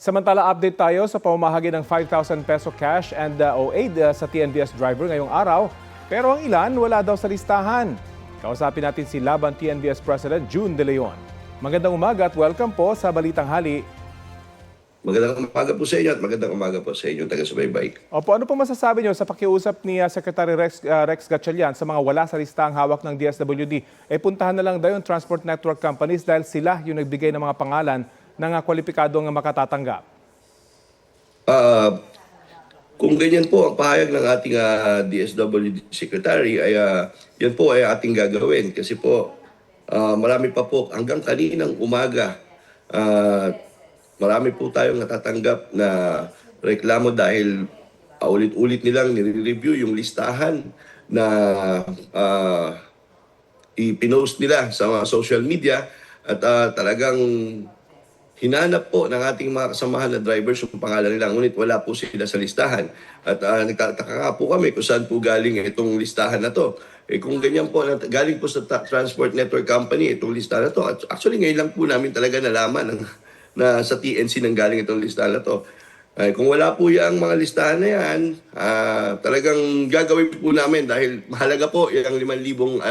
Samantala, update tayo sa pamamahagi ng 5,000 peso cash and o aid sa TNVS driver ngayong araw. Pero ang ilan wala daw sa listahan. Kausapin natin si Laban TNVS President June De Leon. Magandang umaga at welcome po sa Balitang Hali. Magandang umaga po sa inyo at magandang umaga po sa inyong taga-subaybay. Opo, ano po masasabi niyo sa pakiusap ni Secretary Rex Gatchalian sa mga wala sa listahang hawak ng DSWD? Puntahan na lang daw yung transport network companies dahil sila yung nagbigay ng mga pangalan ng kwalipikadong makatatanggap. Kung ganyan po ang pahayag ng ating DSWD Secretary, ay yan po ay ating gagawin. Kasi po, marami pa po hanggang kaninang umaga, marami po tayong natatanggap na reklamo dahil ulit-ulit nilang nire-review yung listahan na ipinost nila sa mga social media at talagang hinanap po ng ating mga kasamahan na drivers yung pangalan nila, ngunit wala po sila sa listahan. At nagtataka nga po kami kung saan po galing itong listahan na to. Kung ganyan po, galing po sa Transport Network Company itong listahan na to. Actually, ngayon lang po namin talaga nalaman na sa TNC nang galing itong listahan na to. Kung wala po yung mga listahan na yan, talagang gagawin po namin dahil mahalaga po yung 5,000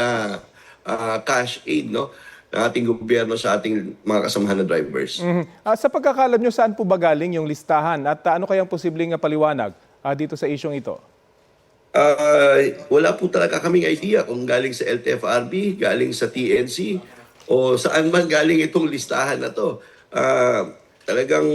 cash aid, no? Ng ating gobyerno sa ating mga kasamahan na drivers. Sa pagkakalam nyo, saan po ba galing yung listahan? At ano kayang posibleng paliwanag dito sa isyong ito? Wala po talaga kaming idea kung galing sa LTFRB, galing sa TNC, o saan man galing itong listahan na to. Talagang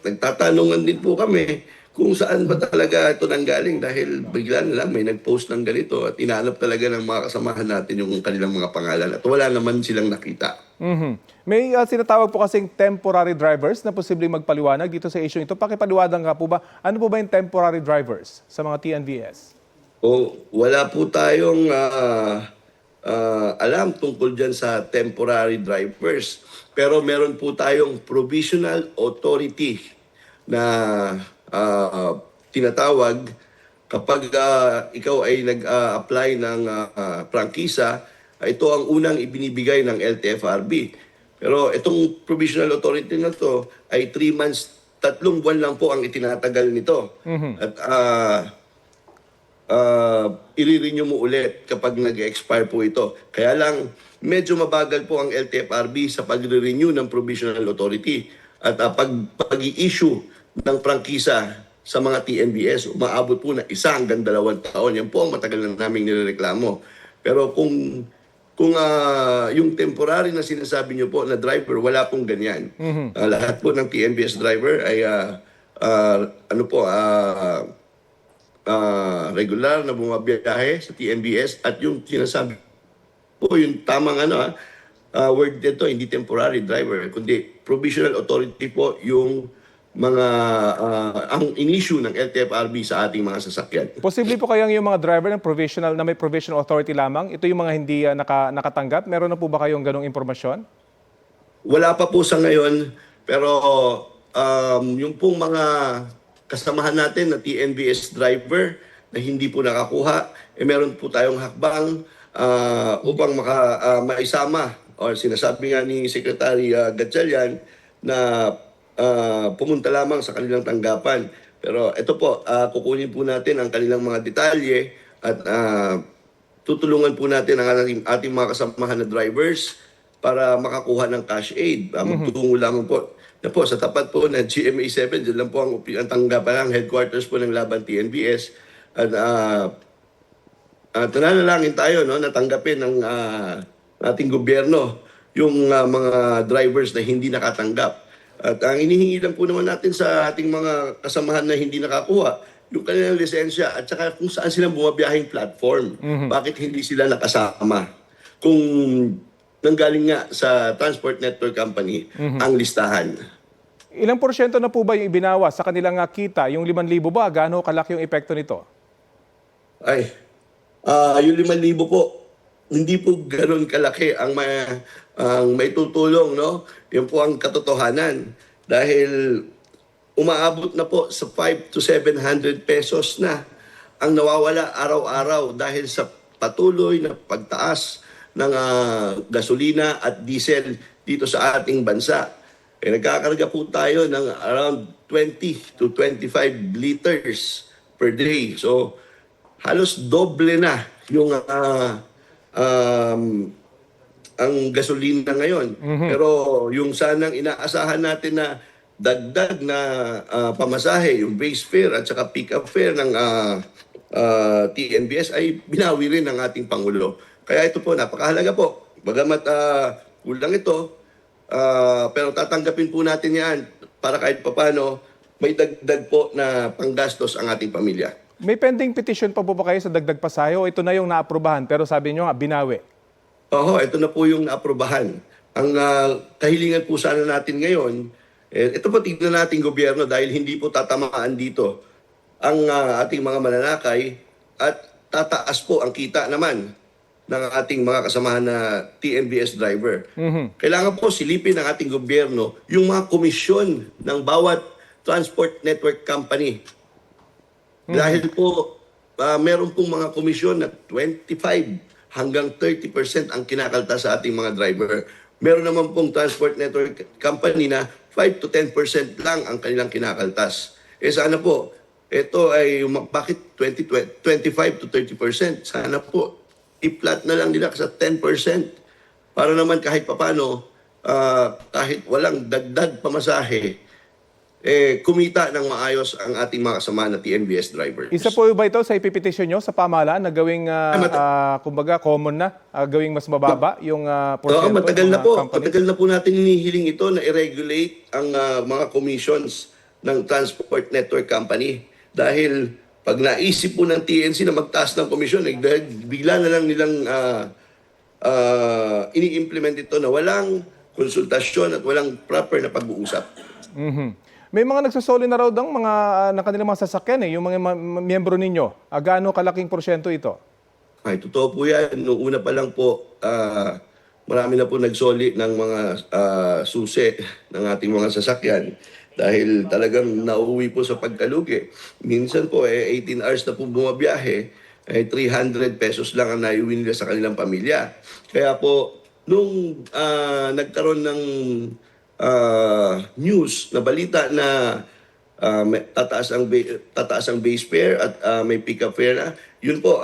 nagtatanungan din po kami kung saan ba talaga ito nanggaling dahil bigla na lang may nag-post ng ganito at inaanap talaga ng mga kasamahan natin yung kanilang mga pangalan at wala naman silang nakita. May sinatawag po kasing temporary drivers na posibleng magpaliwanag dito sa issue ito. Pakipaliwanag nga po ba, ano po ba yung temporary drivers sa mga TNVS? Wala po tayong alam tungkol dyan sa temporary drivers. Pero meron po tayong provisional authority na tinatawag kapag ikaw ay nag-apply ng prangkisa, ito ang unang ibinibigay ng LTFRB. Pero itong provisional authority na to ay 3 months, 3 buwan lang po ang itinatagal nito. At i-renew mo ulit kapag nag-expire po ito. Kaya lang, medyo mabagal po ang LTFRB sa pag-renew ng provisional authority. At pag-i-issue ng prangkisa sa mga TNVS, umaabot po na 1 hanggang 2 taon. Yan po ang matagal na naming nireklamo. Pero kung yung temporary na sinasabi niyo po na driver, wala pong ganyan. Lahat po ng TNVS driver ay regular na bumabiyahe sa TNVS at yung sinasabi po yung tamang word dito, hindi temporary driver, kundi provisional authority po yung mga ang in-issue ng LTFRB sa ating mga sasakyan. Posible po kayang yung mga driver ng provisional na may provisional authority lamang, ito yung mga hindi nakatanggap? Meron na po ba kayong ganong impormasyon? Wala pa po sa ngayon, pero yung pong mga kasamahan natin na TNVS driver na hindi po nakakuha, meron po tayong hakbang upang maisama o sinasabi nga ni Secretary Gatchalian na pumunta lamang sa kanilang tanggapan. Pero ito po, kukunin po natin ang kanilang mga detalye at tutulungan po natin ang ating mga kasamahan na drivers para makakuha ng cash aid. Magtutungo lamang po sa tapat po ng GMA 7, dyan lang po ang tanggapan, ang headquarters po ng Laban TNVS. At nananalangin tayo natanggapin ng ating gobyerno yung mga drivers na hindi nakatanggap. At ang inihingi lang po naman natin sa ating mga kasamahan na hindi nakakuha, yung kanilang lisensya at saka kung saan silang bumabiyahing platform. Bakit hindi sila nakasama? Kung nanggaling nga sa Transport Network Company ang listahan. Ilang porsyento na po ba yung ibinawas sa kanilang kita? Yung 5,000 ba? Gaano kalaki yung epekto nito? Yung 5,000 po, hindi po ganoon kalaki ang may tutulong, no? Yun po ang katotohanan. Dahil umaabot na po sa 500 to 700 pesos na ang nawawala araw-araw dahil sa patuloy na pagtaas ng gasolina at diesel dito sa ating bansa. nagkakarga po tayo ng around 20 to 25 liters per day. So, halos doble na yung ang gasolina ngayon. Pero yung sanang inaasahan natin na dagdag na pamasahe, yung base fare at saka pick-up fare ng TNBS ay binawi rin ng ating Pangulo. Kaya ito po, napakahalaga po. Bagamat kulang ito, pero tatanggapin po natin yan para kahit papano may dagdag po na panggastos ang ating pamilya. May pending petition pa po ba kayo sa dagdag pasahe o ito na yung naaprubahan pero sabi nyo nga binawi? Oo, ito na po yung naaprobahan. Ang kahilingan po sana natin ngayon, ito po tignan natin gobyerno dahil hindi po tatamaan dito ang ating mga mananakay at tataas po ang kita naman ng ating mga kasamahan na TNBS driver. Kailangan po silipin ng ating gobyerno yung mga komisyon ng bawat transport network company. Dahil po meron pong mga komisyon na 25 hanggang 30% ang kinakaltas sa ating mga driver. Meron naman pong transport network company na 5 to 10% lang ang kanilang kinakaltas. Sana po, ito ay bakit 25 to 30%? Sana po, i-flat na lang nila sa 10% para naman kahit papano, kahit walang dagdag pamasahe, kumita ng maayos ang ating mga kasama na TNBS drivers. Isa po ba ito sa ipipetisyon nyo sa pamahalaan na gawing, kumbaga, common na, gawing mas mababa yung porsyento? Oo, matagal na po. Companies? Matagal na po natin hinihiling ito na i-regulate ang mga commissions ng Transport Network Company. Dahil pag naisip po ng TNC na magtaas ng komisyon, bigla na lang nilang ini-implement ito na walang konsultasyon at walang proper na pag-uusap. May mga nagsasoli na raw ng mga ng kanilang mga sasakyan yung mga miyembro ninyo. Gaano kalaking porsyento ito? Ay, totoo po yan. Noong una pa lang po, marami na po nagsoli ng mga susi ng ating mga sasakyan dahil talagang nauwi po sa pagkalugi. Minsan po, 18 hours na po bumabiyahe, 300 pesos lang ang naiuwi nila sa kanilang pamilya. Kaya po, nung nagkaroon ng news na balita na tataas ang base fare at may pick-up fare na, yun po,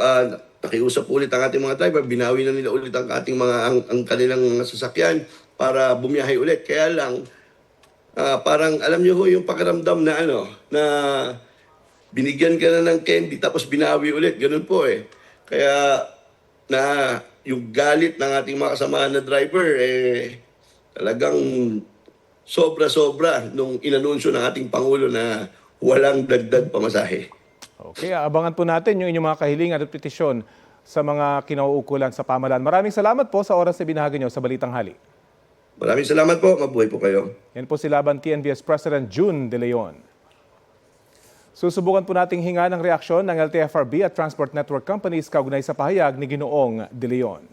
nakiusap ulit ang ating mga driver, binawi na nila ulit ang ating ang kanilang sasakyan para bumiyahe ulit. Kaya lang, parang alam niyo ho yung pakiramdam na na binigyan ka na ng candy tapos binawi ulit, ganun po Kaya na yung galit ng ating mga kasamahan na driver talagang sobra-sobra nung inanunsyo ng ating Pangulo na walang dagdag pamasahe. Okay, abangan po natin yung inyong mga kahilingan at petisyon sa mga kinauukulan sa pamahalaan. Maraming salamat po sa oras na binahagi nyo sa Balitang Hali. Maraming salamat po. Mabuhay po kayo. Yan po si Laban TNBS President June De Leon. Susubukan po nating hinga ng reaksyon ng LTFRB at Transport Network Companies kaugnay sa pahayag ni Ginoong De Leon.